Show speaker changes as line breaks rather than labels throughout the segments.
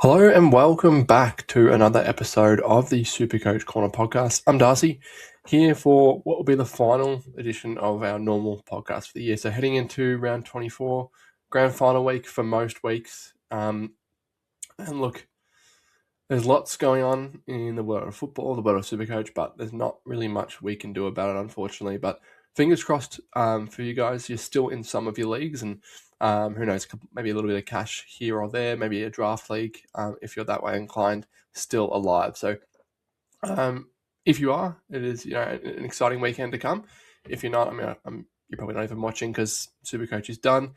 Hello and welcome back to another episode of the SuperCoach Corner podcast. I'm Darcy, here for what will be the final edition of our normal podcast for the year. So heading into round 24, grand final week for most weeks. And look, there's lots going on in the world of football, the world of SuperCoach, but there's not really much we can do about it, unfortunately. But fingers crossed for you guys. You're still in some of your leagues, and who knows, maybe a little bit of cash here or there, maybe a draft league, if you're that way inclined, still alive. So if you are, it is an exciting weekend to come. If you're not, you're probably not even watching because SuperCoach is done.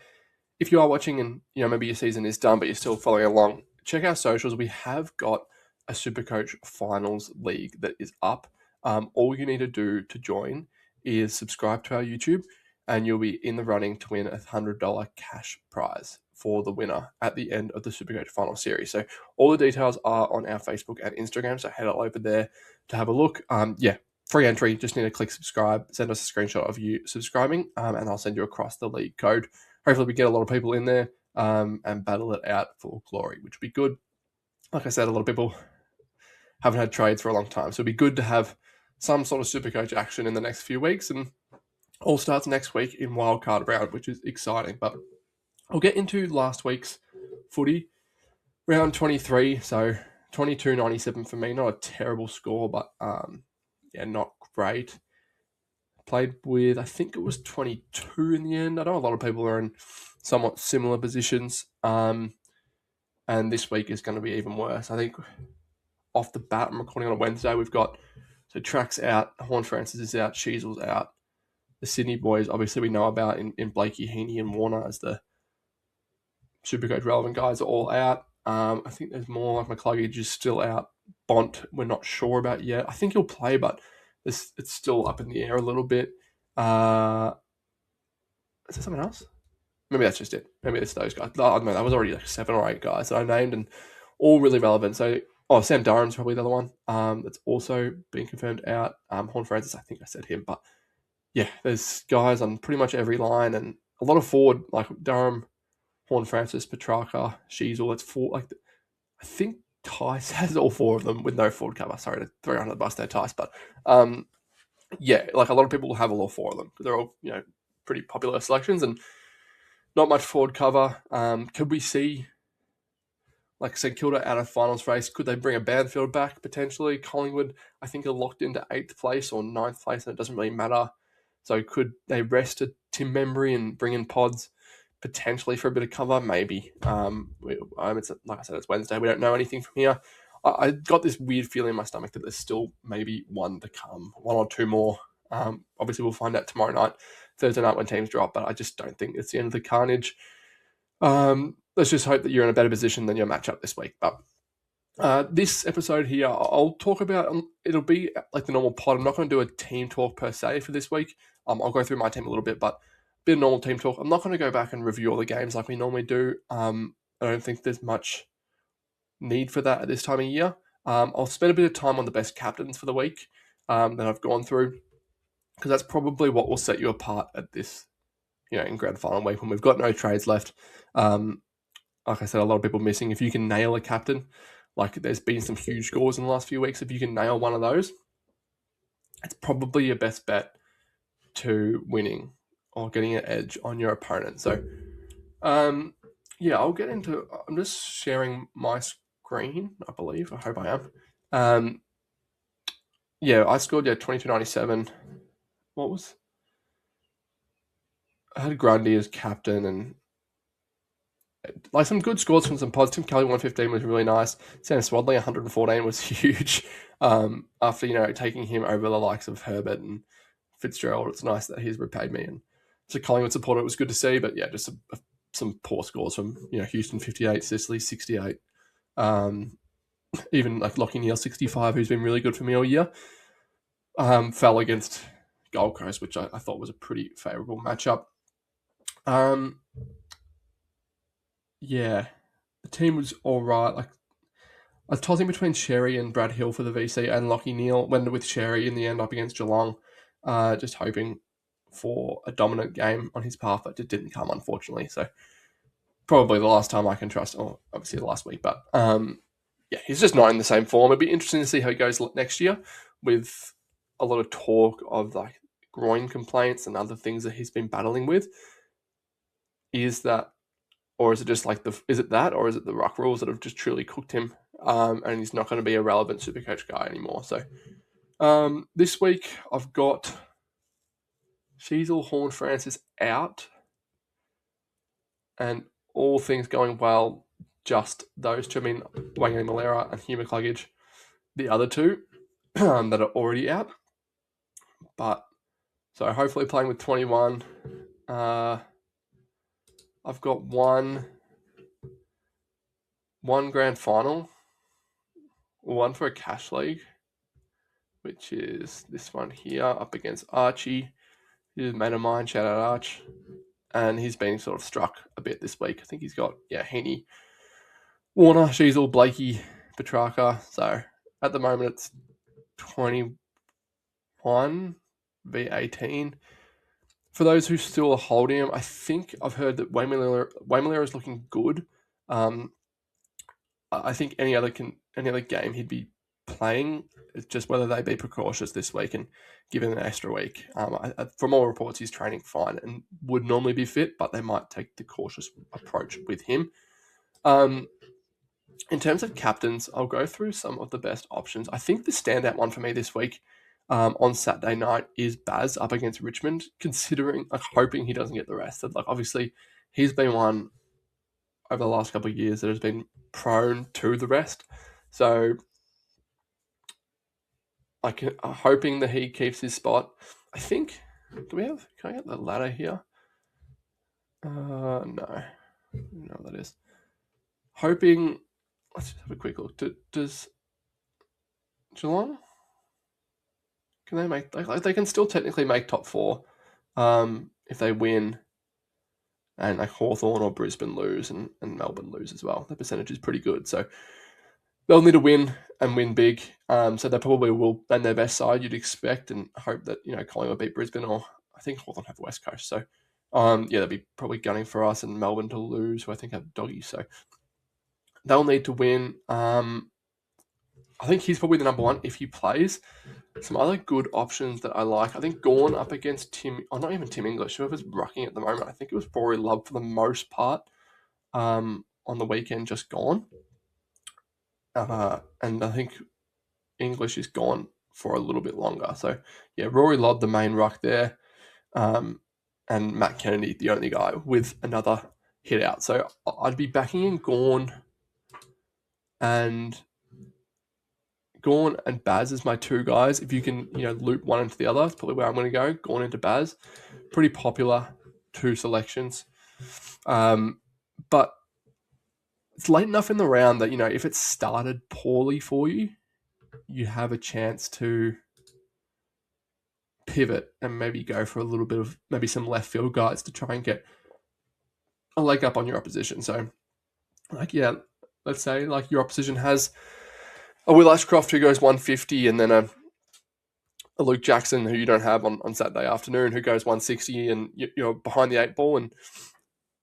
If you are watching and maybe your season is done but you're still following along, check our socials. We have got a SuperCoach Finals League that is up. All you need to do to join is subscribe to our YouTube, and you'll be in the running to win a $100 cash prize for the winner at the end of the SuperCoach Final Series. So all the details are on our Facebook and Instagram, so head over there to have a look. Free entry. Just need to click subscribe, send us a screenshot of you subscribing, and I'll send you across the league code. Hopefully we get a lot of people in there and battle it out for glory, which would be good. Like I said, a lot of people haven't had trades for a long time, so it'd be good to have some sort of SuperCoach action in the next few weeks, and all starts next week in wildcard round, which is exciting. But I'll get into last week's footy, round 23, so 22.97 for me. Not a terrible score, but not great. Played with, I think it was 22 in the end. I know a lot of people are in somewhat similar positions, and this week is going to be even worse. I think off the bat, I'm recording on a Wednesday, we've got, so Track's out, Horn Francis is out, Sheasel's out. The Sydney boys, obviously we know about in Blakey, Heaney and Warner as the SuperCoach relevant guys, are all out. I think there's more, like McCluggage is still out. Bont, we're not sure about yet. I think he'll play, but it's still up in the air a little bit. Is there someone else? Maybe that's just it. Maybe it's those guys. I don't know. That was already like 7 or 8 guys that I named, and all really relevant. So, Sam Durham's probably the other one that's also been confirmed out. Horn Francis, I think I said him, but yeah, there's guys on pretty much every line, and a lot of forward, like Durham, Horn Francis, Petrarca, Sheasel. It's 4. Like, I think Tice has all 4 of them with no forward cover. Sorry to throw under the bus there, Tice, but like a lot of people will have all 4 of them because they're all pretty popular selections and not much forward cover. Could we see, like St Kilda out of finals race? Could they bring a Banfield back potentially? Collingwood, I think, are locked into 8th place or 9th place, and it doesn't really matter. So could they rest a Tim Membry and bring in Pods potentially for a bit of cover? Maybe. It's like I said, it's Wednesday. We don't know anything from here. I got this weird feeling in my stomach that there's still maybe one to come, 1 or 2 more. Obviously, we'll find out tomorrow night, Thursday night when teams drop, but I just don't think it's the end of the carnage. Let's just hope that you're in a better position than your matchup this week. But this episode here, I'll talk about, it'll be like the normal pod. I'm not going to do a team talk per se for this week. I'll go through my team a little bit, but a bit of normal team talk. I'm not going to go back and review all the games like we normally do. I don't think there's much need for that at this time of year. I'll spend a bit of time on the best captains for the week that I've gone through, because that's probably what will set you apart at this, in grand final week when we've got no trades left. Like I said, a lot of people missing. If you can nail a captain, like there's been some huge scores in the last few weeks, if you can nail one of those, it's probably your best bet to winning or getting an edge on your opponent. So, I'll get into, I'm just sharing my screen, I believe. I hope I am. I scored 22.97. I had Grundy as captain, and like some good scores from some pods. Tim Kelly 115 was really nice. Sam Swadley 114 was huge. After taking him over the likes of Herbert and Fitzgerald, it's nice that he's repaid me. And as a Collingwood supporter, it was good to see. But yeah, just some poor scores from Houston 58, Sicily 68, even like Lockie Neal 65, who's been really good for me all year. Fell against Gold Coast, which I thought was a pretty favourable matchup. The team was all right. Like, I was tossing between Sherry and Brad Hill for the VC and Lockie Neal. Went with Sherry in the end up against Geelong, just hoping for a dominant game on his path, but it didn't come, unfortunately. So probably the last time I can trust, or obviously the last week, but yeah, he's just not in the same form. It'd be interesting to see how he goes next year with a lot of talk of like groin complaints and other things that he's been battling with. Is that, or is it just like is it that, or is it the ruck rules that have just truly cooked him, and he's not going to be a relevant SuperCoach guy anymore? So this week I've got Sheasel, Horn-Francis out, and all things going well, just those two. I mean, Wangan Malera and Hugh McCluggage, the other two that are already out. But so hopefully playing with 21. I've got one grand final, one for a cash league, which is this one here up against Archie. He's a mate of mine, shout out Arch. And he's been sort of struck a bit this week. I think he's got, Heaney, Warner, Sheasel, Blakey, Petrarca. So at the moment it's 21 v 18. For those who still are holding him, I think I've heard that Wayne Miller is looking good. I think any other game he'd be playing. It's just whether they be precautious this week and give him an extra week. From all reports, he's training fine and would normally be fit, but they might take the cautious approach with him. In terms of captains, I'll go through some of the best options. I think the standout one for me this week on Saturday night is Baz up against Richmond, considering, hoping he doesn't get the rest. Like, obviously, he's been one over the last couple of years that has been prone to the rest. So I'm hoping that he keeps his spot. I think, can I get the ladder here? No. No, that is. Hoping, let's just have a quick look. Does Geelong, can they make, they can still technically make top 4 if they win and like Hawthorn or Brisbane lose and Melbourne lose as well. The percentage is pretty good. So they'll need to win and win big. So they probably will bend their best side, you'd expect, and hope that, Collingwood beat Brisbane, or I think Hawthorn have the West Coast. So, they'll be probably gunning for us and Melbourne to lose, who I think have doggies. So they'll need to win. I think he's probably the number one if he plays. Some other good options that I like. I think Gawn up against not even Tim English, whoever's rucking at the moment. I think it was Rory Love for the most part on the weekend, just gone. And I think English is gone for a little bit longer. So, yeah, Rory Love, the main ruck there, and Matt Kennedy, the only guy with another hit out. So I'd be backing in Gawn and Baz as my two guys. If you can, loop one into the other, that's probably where I'm going to go. Gawn into Baz. Pretty popular 2 selections. But it's late enough in the round that, if it started poorly for you, you have a chance to pivot and maybe go for a little bit of maybe some left field guys to try and get a leg up on your opposition. So, let's say your opposition has a Will Ashcroft who goes 150 and then a Luke Jackson who you don't have on Saturday afternoon who goes 160 and you're behind the 8 ball, and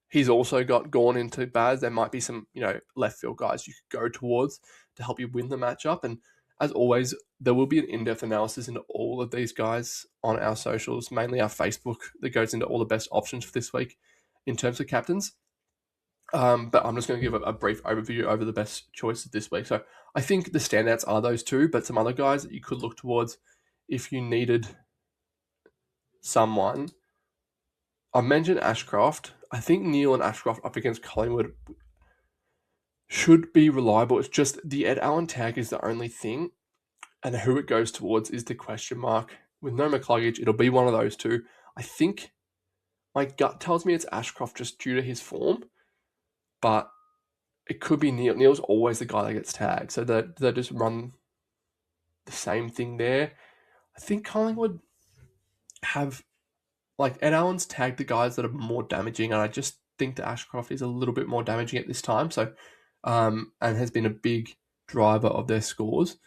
he's also got Gawn into Baz. There might be some, left field guys you could go towards to help you win the matchup. And as always, there will be an in-depth analysis into all of these guys on our socials, mainly our Facebook, that goes into all the best options for this week in terms of captains. But I'm just going to give a brief overview over the best choices this week. So I think the standouts are those two, but some other guys that you could look towards if you needed someone. I mentioned Ashcroft. I think Neil and Ashcroft up against Collingwood should be reliable. It's just the Ed Allen tag is the only thing, and who it goes towards is the question mark. With no McCluggage, it'll be one of those two. I think my gut tells me it's Ashcroft just due to his form, but it could be Neil. Neil's always the guy that gets tagged, so they just run the same thing there. I think Collingwood have, Ed Allen's tagged the guys that are more damaging, and I just think that Ashcroft is a little bit more damaging at this time. So, and has been a big driver of their scores.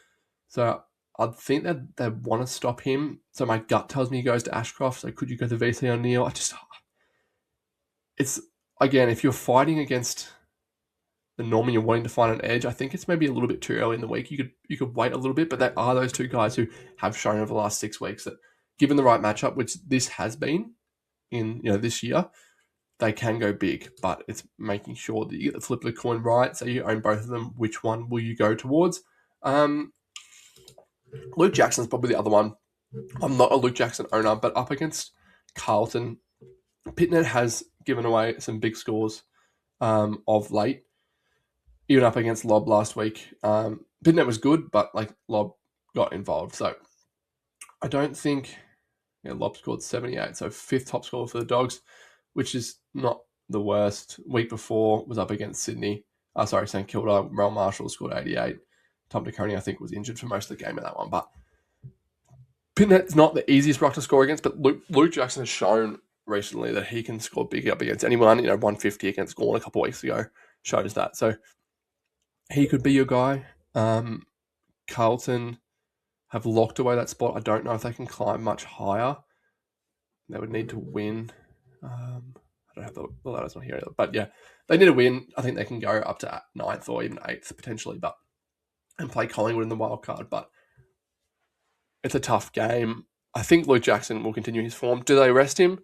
So I think that they want to stop him. So my gut tells me he goes to Ashcroft. So could you go to VC O'Neill? again, if you're fighting against the norm and you're wanting to find an edge, I think it's maybe a little bit too early in the week. You could wait a little bit, but there are those two guys who have shown over the last 6 weeks that, given the right matchup, which this has been in this year, they can go big. But it's making sure that you get the flip of the coin right. So you own both of them. Which one will you go towards? Luke Jackson's probably the other one. I'm not a Luke Jackson owner, but up against Carlton, Pitnet has given away some big scores of late. Even up against Lob last week. Pitnet was good, but Lob got involved. So I don't think Lob scored 78, so 5th top scorer for the Dogs, which is not the worst. Week before was up against Sydney. St Kilda. Rel Marshall scored 88. Tom DeConey, I think, was injured for most of the game in that one. But Pitnet's not the easiest ruck to score against, but Luke Jackson has shown recently that he can score big up against anyone. 150 against Gorn a couple of weeks ago shows that. So he could be your guy. Carlton have locked away that spot. I don't know if they can climb much higher. They would need to win. I don't have the ladders on here either. But yeah, they need to win. I think they can go up to 9th or even 8th potentially, and play Collingwood in the wild card. But it's a tough game. I think Luke Jackson will continue his form. Do they rest him?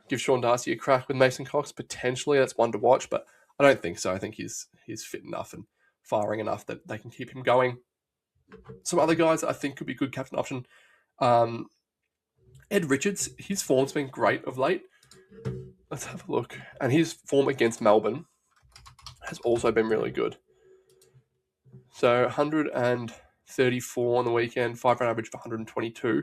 Give Sean Darcy a crack with Mason Cox? Potentially. That's one to watch, but I don't think so. I think he's fit enough and firing enough that they can keep him going. Some other guys I think could be good captain option. Ed Richards, his form's been great of late. Let's have a look. And his form against Melbourne has also been really good. So 134 on the weekend, 5-round average of 122.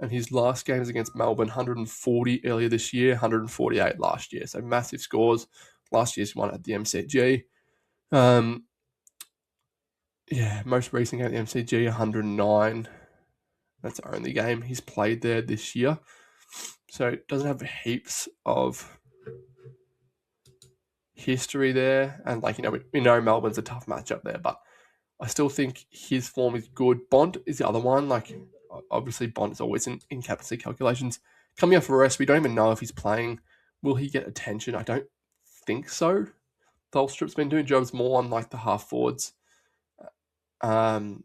And his last games against Melbourne, 140 earlier this year, 148 last year. So massive scores. Last year's one at the MCG. Most recent game at the MCG, 109. That's the only game he's played there this year. So it doesn't have heaps of history there. And we know Melbourne's a tough matchup there, but I still think his form is good. Bond is the other one. Obviously Bond is always in captaincy calculations. Coming off a rest, we don't even know if he's playing. Will he get attention? I don't think so. Tholstrup's been doing jobs more on the half forwards. So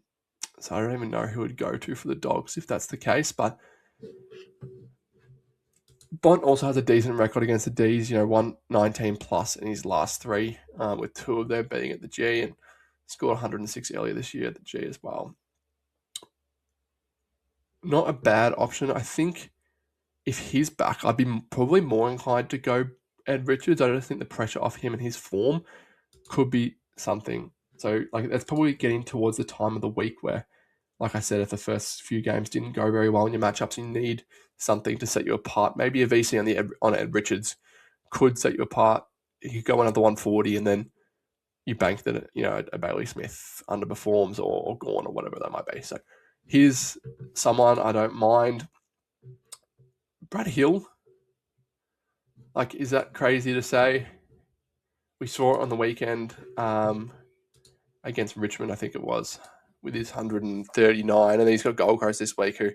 I don't even know who would go to for the Dogs if that's the case. But Bont also has a decent record against the Ds. 119 plus in his last 3, with 2 of them being at the G, and scored 106 earlier this year at the G as well. Not a bad option. I think if he's back, I'd be probably more inclined to go Ed Richards. I just think the pressure off him and his form could be something. So that's probably getting towards the time of the week where, like I said, if the first few games didn't go very well in your matchups, you need something to set you apart. Maybe a VC on Ed Richards could set you apart. You could go another 140 and then you bank that a Bailey Smith underperforms or Gorn or whatever that might be. So here's someone I don't mind. Brad Hill. Is that crazy to say? We saw it on the weekend against Richmond, I think it was, with his 139. And he's got Gold Coast this week who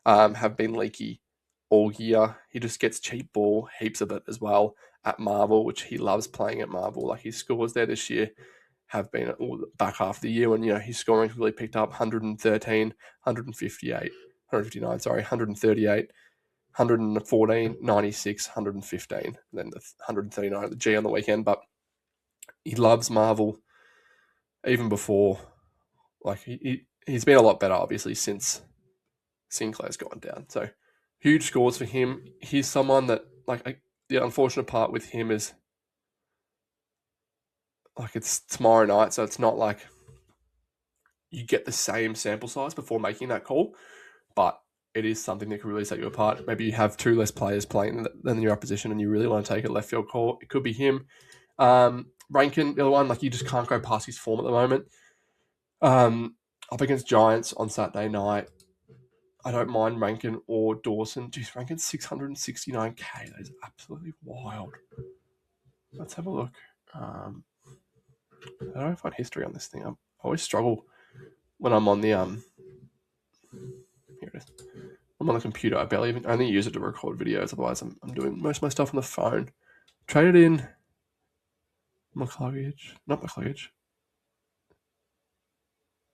have been leaky all year. He just gets cheap ball, heaps of it as well, at Marvel, which he loves playing at Marvel. His scores there this year have been all the back half of the year when, his scoring really picked up 113, 138, 114, 96, 115, and then the 139 at the G on the weekend. But he loves Marvel even before. He's been a lot better, obviously, since Sinclair's gone down. So huge scores for him. He's someone that, the unfortunate part with him is, it's tomorrow night, so it's not like you get the same sample size before making that call, but it is something that could really set you apart. Maybe you have 2 less players playing than your opposition and you really want to take a left field call. It could be him. Rankin, the other one, you just can't go past his form at the moment. Up against Giants on Saturday night, I don't mind Rankin or Dawson. Geez, Rankin's 669k. That is absolutely wild. Let's have a look. I don't find history on this thing. I always struggle when I'm on the here it is. I'm on the computer. I only use it to record videos. Otherwise, I'm doing most of my stuff on the phone. Traded in Not McCluggage.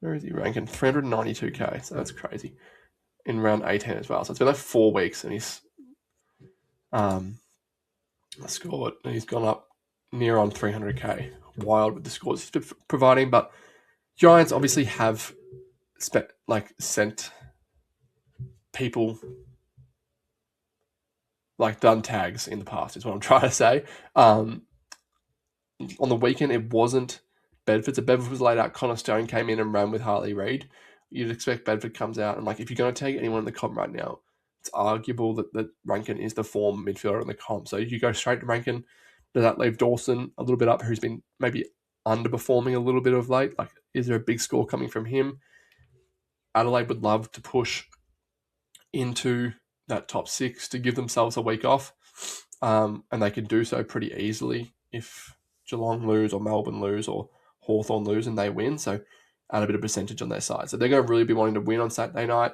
Where is he ranking? 392k, so that's crazy. In round 18 as well. So it's been like 4 weeks and he's scored and he's gone up near on 300k. Wild with the scores he's been providing, but Giants obviously have sent people done tags in the past is what I'm trying to say. On the weekend, it wasn't Bedford. So Bedford was laid out. Connor Stone came in and ran with Harley Reid. You'd expect Bedford comes out and if you're going to take anyone in the comp right now, it's arguable that Rankin is the form midfielder in the comp. So you go straight to Rankin. Does that leave Dawson a little bit up, who's been maybe underperforming a little bit of late? Is there a big score coming from him? Adelaide would love to push into that top 6 to give themselves a week off, and they can do so pretty easily if Geelong lose or Melbourne lose or Hawthorn lose and they win. So add a bit of percentage on their side. So they're going to really be wanting to win on Saturday night.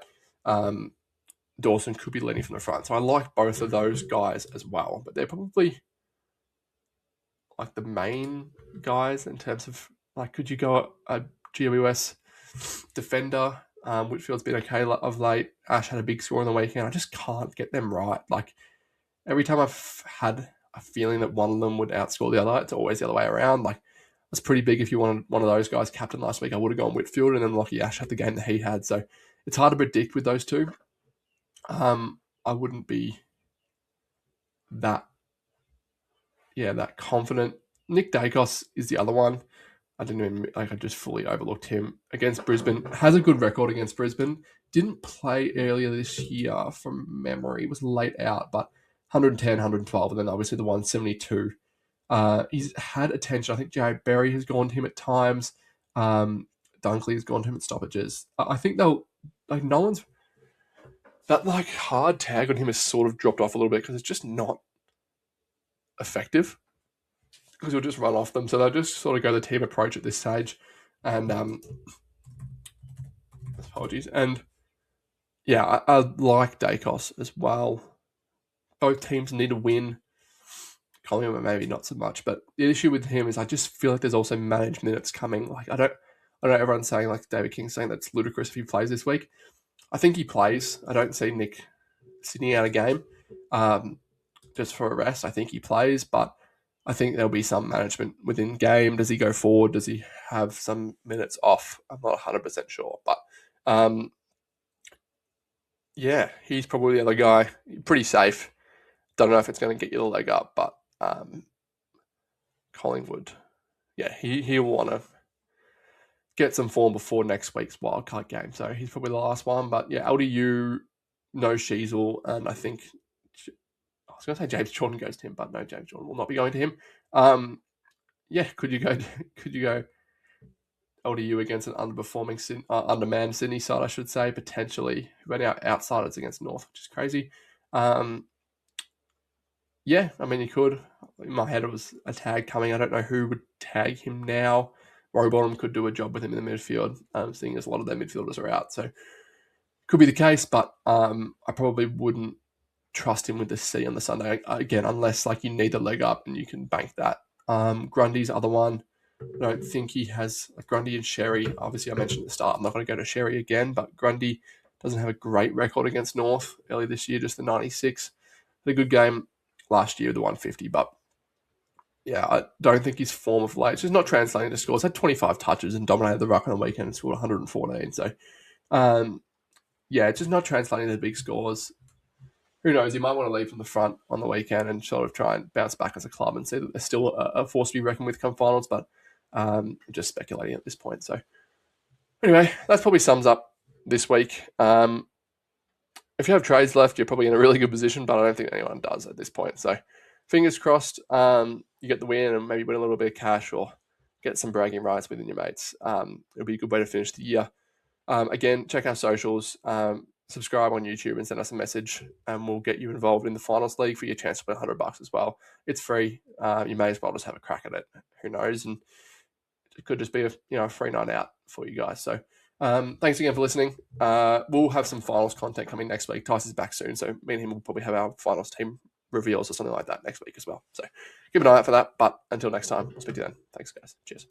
Dawson could be leading from the front. So I like both of those guys as well, but they're probably the main guys in terms of could you go a GWS defender? Whitfield's been okay of late. Ash had a big score on the weekend. I just can't get them right. Every time I've had a feeling that one of them would outscore the other, it's always the other way around. It's pretty big. If you wanted one of those guys captain last week, I would have gone Whitfield, and then Lockie Ash had the game that he had. So it's hard to predict with those two. I wouldn't be that confident. Nick Dacos is the other one. I didn't even I just fully overlooked him against Brisbane. Has a good record against Brisbane. Didn't play earlier this year from memory. Was late out, but 110, 112, and then obviously the 172. He's had attention. I think Jared Berry has gone to him at times. Dunkley has gone to him at stoppages. I think they'll Nolan's that hard tag on him has sort of dropped off a little bit because it's just not effective. Because you'll just run off them. So they'll just sort of go the team approach at this stage. And apologies. And yeah, I like Dacos as well. Both teams need to win. Collingwood maybe not so much, but the issue with him is I just feel like there's also managed minutes coming. I know everyone's saying David King's saying that's ludicrous if he plays this week. I think he plays. I don't see Nick sitting out a game just for a rest. I think he plays, but I think there'll be some management within game. Does he go forward? Does he have some minutes off? I'm not 100% sure. But, yeah, he's probably the other guy. Pretty safe. Don't know if it's going to get you the leg up, but Collingwood, yeah, he'll want to get some form before next week's wildcard game. So he's probably the last one. But, yeah, LDU, no Sheasel, and I think I was going to say James Jordan goes to him, but no, James Jordan will not be going to him. Yeah, could you go LDU against an underperforming, undermanned Sydney side, I should say, potentially. Went out outsiders against North, which is crazy. Yeah, I mean, you could. In my head, it was a tag coming. I don't know who would tag him now. Rowbottom could do a job with him in the midfield, seeing as a lot of their midfielders are out. So could be the case, but I probably wouldn't trust him with the C on the Sunday again, unless you need the leg up and you can bank that. Grundy's other one. I don't think he has Grundy and Sherry. Obviously, I mentioned at the start. I'm not going to go to Sherry again, but Grundy doesn't have a great record against North early this year, just the 96. Had a good game last year, the 150, but yeah, I don't think his form of late, it's just not translating to scores. Had 25 touches and dominated the ruck on the weekend and scored 114. So, yeah, it's just not translating to big scores. Who knows? He might want to leave from the front on the weekend and sort of try and bounce back as a club and see that they're still a force to be reckoned with come finals, but just speculating at this point. So anyway, that probably sums up this week. If you have trades left, you're probably in a really good position, but I don't think anyone does at this point. So fingers crossed you get the win and maybe win a little bit of cash or get some bragging rights within your mates. It'll be a good way to finish the year. Again, check our socials. Subscribe on YouTube and send us a message, and we'll get you involved in the finals league for your chance to win $100 as well. It's free. You may as well just have a crack at it. Who knows? And it could just be a free night out for you guys. So thanks again for listening. We'll have some finals content coming next week. Tyce is back soon, so me and him will probably have our finals team reveals or something like that next week as well. So keep an eye out for that. But until next time, I'll speak to you then. Thanks, guys. Cheers.